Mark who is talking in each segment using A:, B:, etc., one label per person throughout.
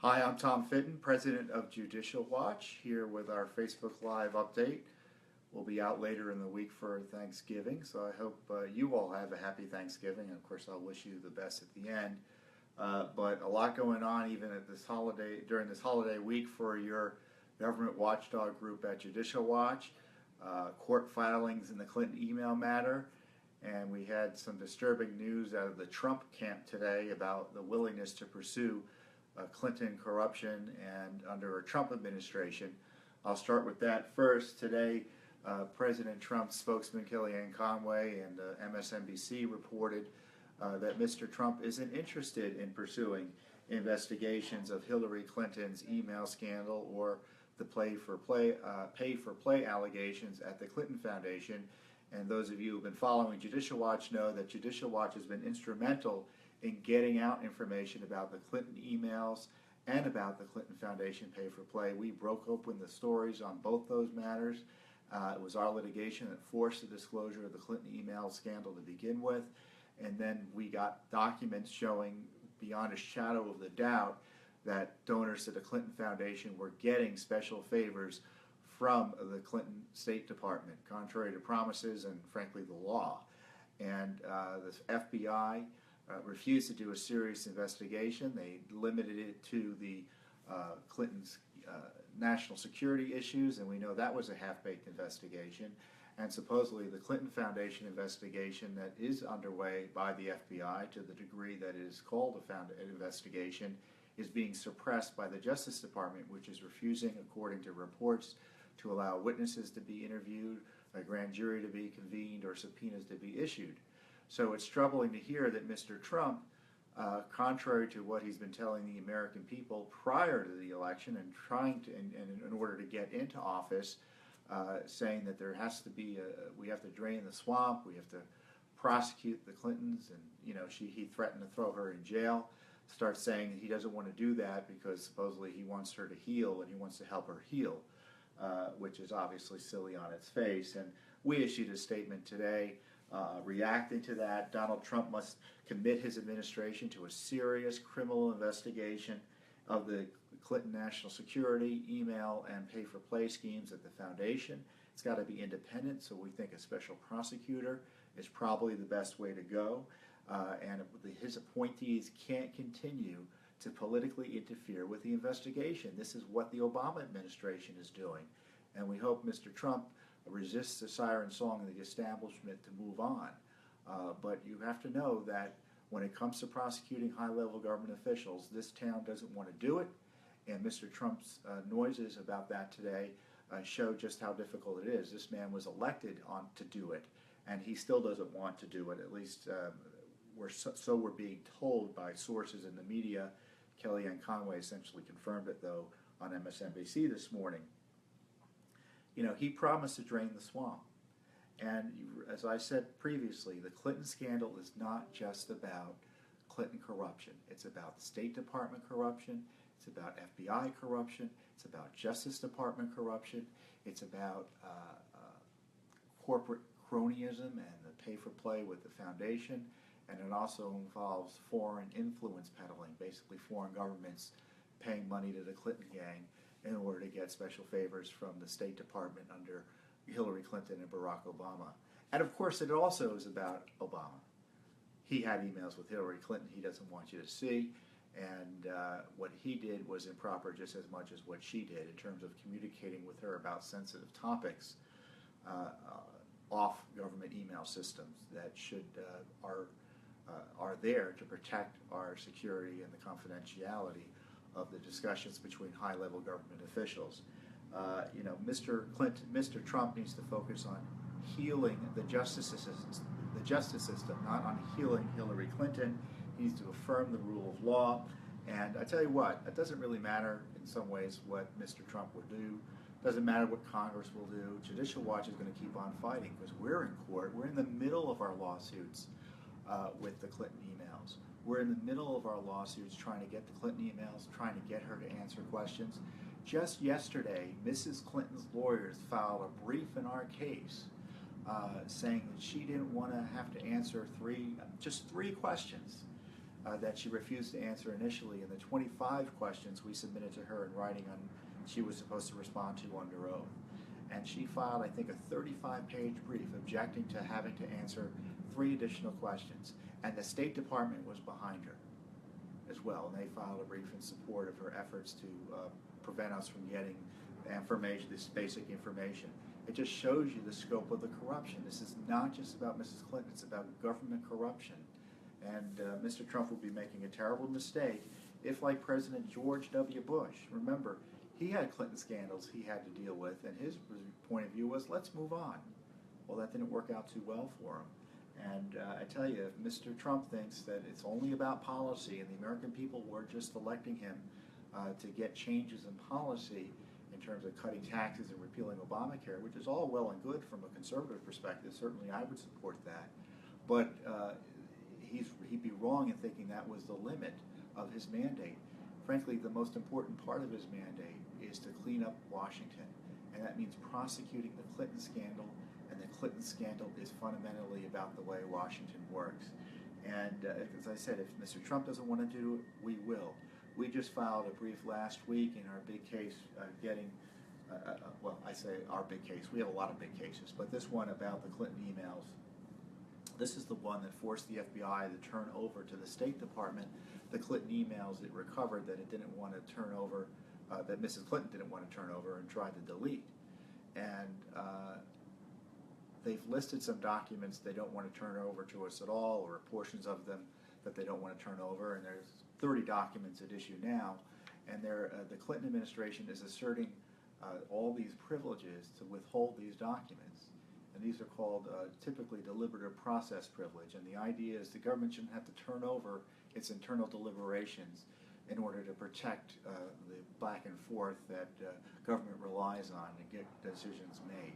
A: Hi, I'm Tom Fitton, President of Judicial Watch, here with our Facebook Live update. We'll be out later in the week for Thanksgiving, so I hope you all have a happy Thanksgiving, and of course I'll wish you the best at the end. But a lot going on even at this holiday, during this holiday week for your government watchdog group at Judicial Watch. Court filings in the Clinton email matter, and we had some disturbing news out of the Trump camp today about the willingness to pursue Clinton corruption and under a Trump administration. I'll start with that first. Today, President Trump's spokesman Kellyanne Conway and MSNBC reported that Mr. Trump isn't interested in pursuing investigations of Hillary Clinton's email scandal or the pay-for-play allegations at the Clinton Foundation. And those of you who have been following Judicial Watch know that Judicial Watch has been instrumental in getting out information about the Clinton emails and about the Clinton Foundation pay-for-play. We broke open the stories on both those matters. It was our litigation that forced the disclosure of the Clinton email scandal to begin with, and then we got documents showing beyond a shadow of the doubt that donors to the Clinton Foundation were getting special favors from the Clinton State Department, contrary to promises and, frankly, the law. And the FBI refused to do a serious investigation. They limited it to the Clinton's national security issues, and we know that was a half-baked investigation. And supposedly the Clinton Foundation investigation that is underway by the FBI, to the degree that it is called an investigation, is being suppressed by the Justice Department, which is refusing, according to reports, to allow witnesses to be interviewed, a grand jury to be convened, or subpoenas to be issued. So it's troubling to hear that Mr. Trump, contrary to what he's been telling the American people prior to the election and trying to, in order to get into office, saying that there has to be, we have to drain the swamp, we have to prosecute the Clintons, and he threatened to throw her in jail. Starts saying that he doesn't want to do that because supposedly he wants her to heal and he wants to help her heal, which is obviously silly on its face. And we issued a statement today reacting to that. Donald Trump must commit his administration to a serious criminal investigation of the Clinton national security, email, and pay-for-play schemes at the foundation. It's got to be independent, so we think a special prosecutor is probably the best way to go. And his appointees can't continue to politically interfere with the investigation. This is what the Obama administration is doing. And we hope Mr. Trump resists the siren song of the establishment to move on. But you have to know that when it comes to prosecuting high-level government officials, this town doesn't want to do it. And Mr. Trump's noises about that today show just how difficult it is. This man was elected to do it, and he still doesn't want to do it. At least we're being told by sources in the media. Kellyanne Conway essentially confirmed it, though, on MSNBC this morning. He promised to drain the swamp. And as I said previously, the Clinton scandal is not just about Clinton corruption. It's about State Department corruption. It's about FBI corruption. It's about Justice Department corruption. It's about corporate cronyism and the pay-for-play with the foundation. And it also involves foreign influence peddling, basically foreign governments paying money to the Clinton gang in order to get special favors from the State Department under Hillary Clinton and Barack Obama. And of course it also is about Obama. He had emails with Hillary Clinton he doesn't want you to see, and what he did was improper just as much as what she did in terms of communicating with her about sensitive topics off government email systems that are there to protect our security and the confidentiality of the discussions between high-level government officials. Mr. Trump needs to focus on healing the justice system, not on healing Hillary Clinton. He needs to affirm the rule of law. And I tell you what, it doesn't really matter in some ways what Mr. Trump will do. It doesn't matter what Congress will do. Judicial Watch is going to keep on fighting because we're in court. We're in the middle of our lawsuits with the Clinton emails. We're in the middle of our lawsuits trying to get the Clinton emails, trying to get her to answer questions. Just yesterday, Mrs. Clinton's lawyers filed a brief in our case saying that she didn't want to have to answer just three questions that she refused to answer initially in the 25 questions we submitted to her in writing on she was supposed to respond to under oath. And she filed, I think, a 35-page brief objecting to having to answer 3 additional questions. And the State Department was behind her as well. And they filed a brief in support of her efforts to prevent us from getting information, this basic information. It just shows you the scope of the corruption. This is not just about Mrs. Clinton, it's about government corruption. And Mr. Trump will be making a terrible mistake if, like President George W. Bush, remember, he had Clinton scandals he had to deal with, and his point of view was, let's move on. Well, that didn't work out too well for him. And I tell you, if Mr. Trump thinks that it's only about policy and the American people were just electing him to get changes in policy in terms of cutting taxes and repealing Obamacare, which is all well and good from a conservative perspective, certainly I would support that. But he'd be wrong in thinking that was the limit of his mandate. Frankly, the most important part of his mandate is to clean up Washington, and that means prosecuting the Clinton scandal, and the Clinton scandal is fundamentally about the way Washington works. And as I said, if Mr. Trump doesn't want to do it, we will. We just filed a brief last week in our big case well, I say our big case, we have a lot of big cases, but this one about the Clinton emails. This is the one that forced the FBI to turn over to the State Department the Clinton emails it recovered that it didn't want to turn over, that Mrs. Clinton didn't want to turn over and tried to delete. And they've listed some documents they don't want to turn over to us at all, or portions of them that they don't want to turn over, and there's 30 documents at issue now, and the Clinton administration is asserting all these privileges to withhold these documents. And these are called typically deliberative process privilege. And the idea is the government shouldn't have to turn over its internal deliberations in order to protect the back and forth that government relies on to get decisions made.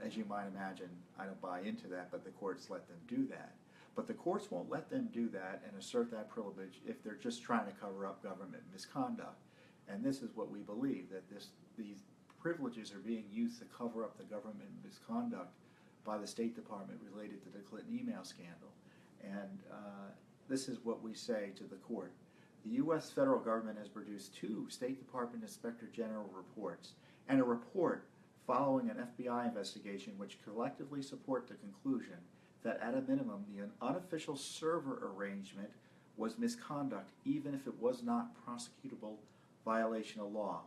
A: As you might imagine, I don't buy into that, but the courts let them do that. But the courts won't let them do that and assert that privilege if they're just trying to cover up government misconduct. And this is what we believe, that these privileges are being used to cover up the government misconduct by the State Department related to the Clinton email scandal. And this is what we say to the court. The U.S. federal government has produced 2 State Department Inspector General reports and a report following an FBI investigation which collectively support the conclusion that at a minimum the unofficial server arrangement was misconduct, even if it was not prosecutable violation of law,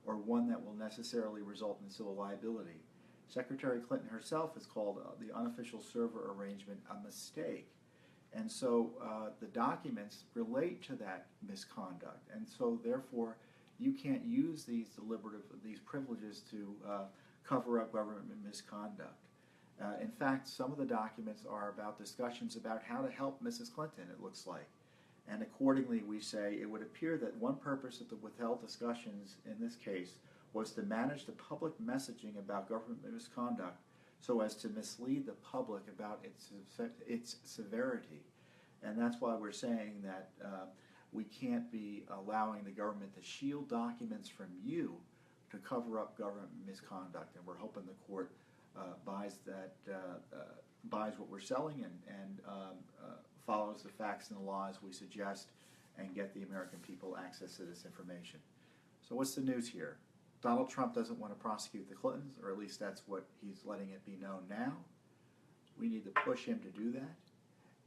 A: or one that will necessarily result in civil liability. Secretary Clinton herself has called the unofficial server arrangement a mistake. And so the documents relate to that misconduct. And so therefore, you can't use these privileges to cover up government misconduct. In fact, some of the documents are about discussions about how to help Mrs. Clinton, it looks like. And accordingly, we say it would appear that one purpose of the withheld discussions in this case was to manage the public messaging about government misconduct so as to mislead the public about its severity. And that's why we're saying that we can't be allowing the government to shield documents from you to cover up government misconduct. And we're hoping the court buys what we're selling and follows the facts and the laws we suggest and get the American people access to this information. So what's the news here? Donald Trump doesn't want to prosecute the Clintons, or at least that's what he's letting it be known now. We need to push him to do that.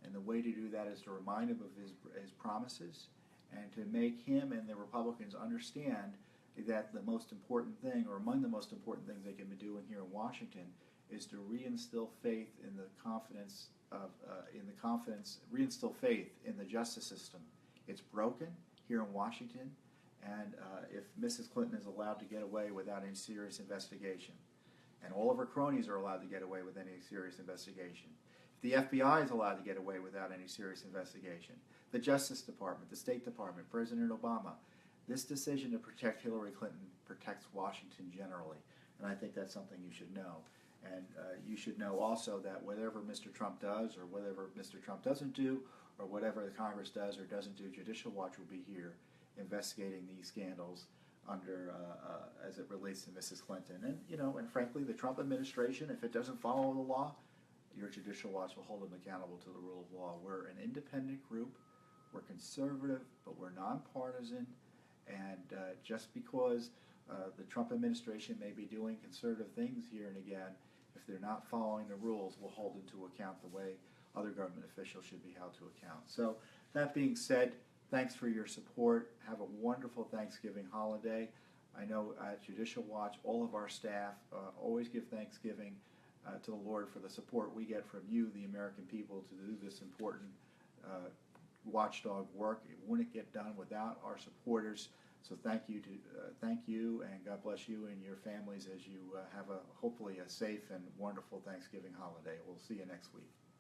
A: And the way to do that is to remind him of his promises and to make him and the Republicans understand that the most important thing, or among the most important things they can be doing here in Washington, is to reinstill faith in the reinstill faith in the justice system. It's broken here in Washington, and if Mrs. Clinton is allowed to get away without any serious investigation, and all of her cronies are allowed to get away with any serious investigation, if the FBI is allowed to get away without any serious investigation, the Justice Department, the State Department, President Obama, this decision to protect Hillary Clinton protects Washington generally, and I think that's something you should know. And you should know also that whatever Mr. Trump does or whatever Mr. Trump doesn't do or whatever the Congress does or doesn't do, Judicial Watch will be here investigating these scandals under as it relates to Mrs. Clinton. And, and frankly, the Trump administration, if it doesn't follow the law, your Judicial Watch will hold them accountable to the rule of law. We're an independent group. We're conservative, but we're nonpartisan, and just because the Trump administration may be doing conservative things here and again, if they're not following the rules, we'll hold them to account the way other government officials should be held to account. So that being said, thanks for your support. Have a wonderful Thanksgiving holiday. I know at Judicial Watch, all of our staff always give Thanksgiving to the Lord for the support we get from you, the American people, to do this important watchdog work. It wouldn't get done without our supporters. So thank you, and God bless you and your families as you have hopefully a safe and wonderful Thanksgiving holiday. We'll see you next week.